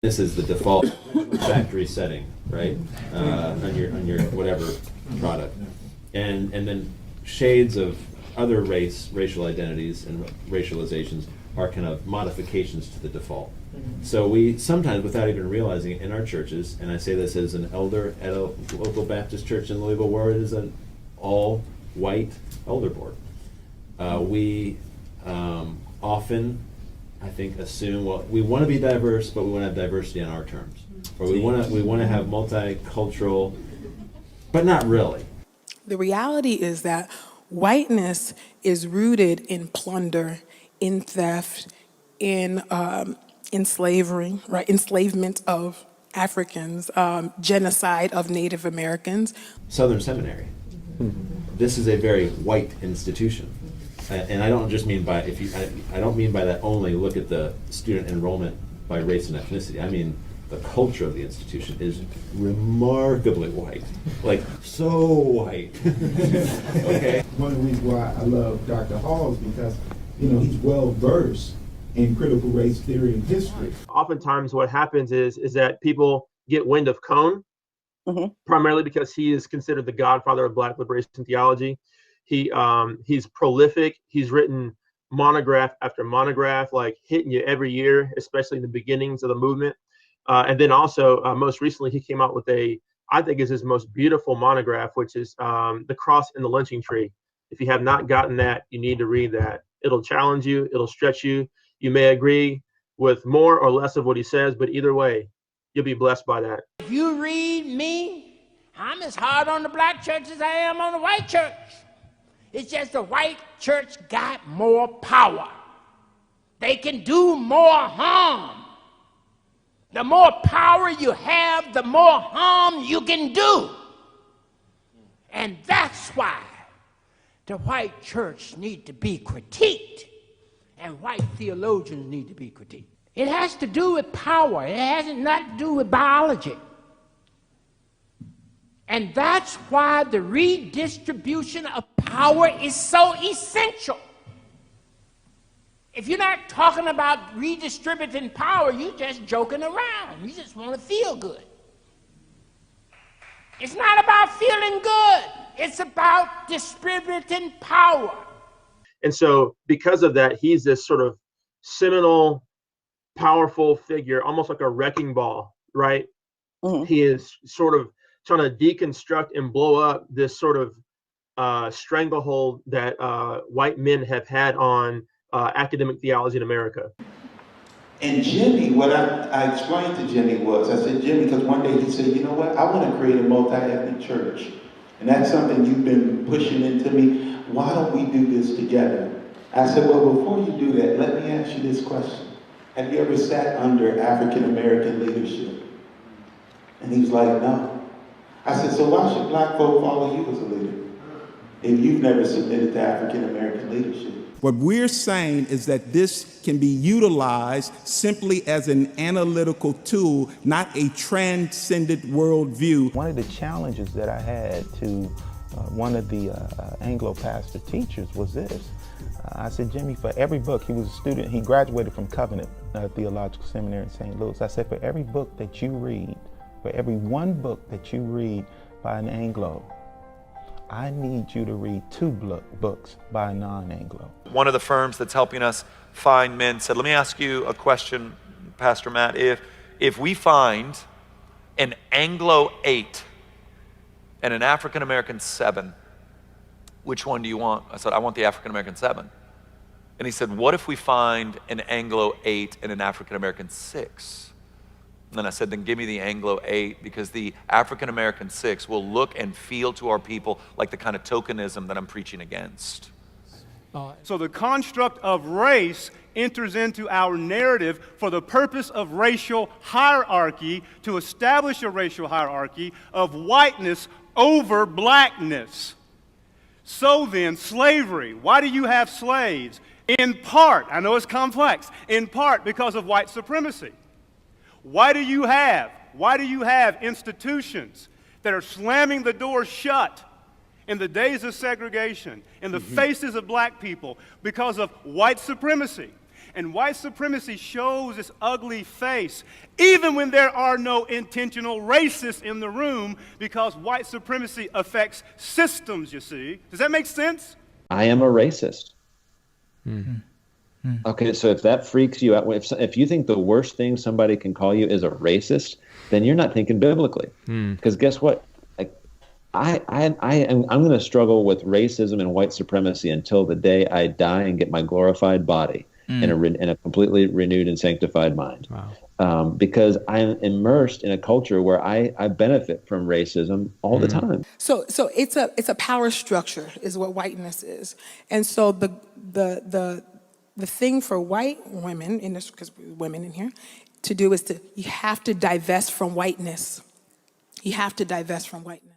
This is the default factory setting, right? On your whatever product, and then shades of other racial identities and racializations are kind of modifications to the default. So we sometimes, without even realizing it, in our churches, and I say this as an elder at a local Baptist church in Louisville, where it is an all-white elder board, we often, I think, assume, well, we want to be diverse, but we want to have diversity on our terms, or we want to have multicultural, but not really. The reality is that whiteness is rooted in plunder, in theft, in slavery, right? Enslavement of Africans, genocide of Native Americans. Southern Seminary. This is a very white institution. And I don't just mean by, I don't mean by that only look at the student enrollment by race and ethnicity. I mean the culture of the institution is remarkably white, like so white. Okay. One of the reasons why I love Dr. Hall is because, he's well versed in critical race theory and history. Oftentimes what happens is that people get wind of Cone, primarily because he is considered the godfather of Black Liberation Theology. He's prolific. He's written monograph after monograph, like hitting you every year, especially in the beginnings of the movement. And then also, most recently, he came out with I think is his most beautiful monograph, which is The Cross and the Lynching Tree. If you have not gotten that, you need to read that. It'll challenge you. It'll stretch you. You may agree with more or less of what he says, but either way, you'll be blessed by that. If you read me, I'm as hard on the black church as I am on the white church. It's just the white church got more power. They can do more harm. The more power you have, the more harm you can do. And that's why the white church need to be critiqued and white theologians need to be critiqued. It has to do with power. It has nothing to do with biology. And that's why the redistribution of power is so essential. If you're not talking about redistributing power, you're just joking around. You just want to feel good. It's not about feeling good. It's about distributing power. And so because of that, he's this sort of seminal, powerful figure, almost like a wrecking ball, right? He is sort of trying to deconstruct and blow up this sort of stranglehold that white men have had on academic theology in America. And Jimmy, what I explained to Jimmy was, I said, Jimmy, because one day he said, you know what, I want to create a multi-ethnic church. And that's something you've been pushing into me. Why don't we do this together? I said, well, before you do that, let me ask you this question. Have you ever sat under African-American leadership? And he was like, no. I said, so why should black folk follow you as a leader if you've never submitted to African-American leadership? What we're saying is that this can be utilized simply as an analytical tool, not a transcendent worldview. One of the challenges that I had to one of the Anglo pastor teachers was this. I said, Jimmy, for every book, he was a student, he graduated from Covenant Theological Seminary in St. Louis. I said, for every book that you read, for every one book that you read by an Anglo, I need you to read 2 books by a non-Anglo. One of the firms that's helping us find men said, let me ask you a question, Pastor Matt. If we find an Anglo 8 and an African-American 7, which one do you want? I said, I want the African-American 7. And he said, what if we find an Anglo 8 and an African-American 6? And then I said, then give me the Anglo 8, because the African-American 6 will look and feel to our people like the kind of tokenism that I'm preaching against. So the construct of race enters into our narrative for the purpose of racial hierarchy, to establish a racial hierarchy of whiteness over blackness. So then, slavery. Why do you have slaves? In part, I know it's complex, in part because of white supremacy. Why do you have institutions that are slamming the door shut in the days of segregation, in the faces of black people, because of white supremacy? And white supremacy shows its ugly face, even when there are no intentional racists in the room, because white supremacy affects systems, you see. Does that make sense? I am a racist. Okay, so if that freaks you out, if you think the worst thing somebody can call you is a racist, then you're not thinking biblically. Because guess what? Like, I'm going to struggle with racism and white supremacy until the day I die and get my glorified body in a completely renewed and sanctified mind. Wow. Because I'm immersed in a culture where I benefit from racism all the time. So it's a power structure is what whiteness is. And so the thing for white women, in this, because we're women in here, to do is you have to divest from whiteness. You have to divest from whiteness.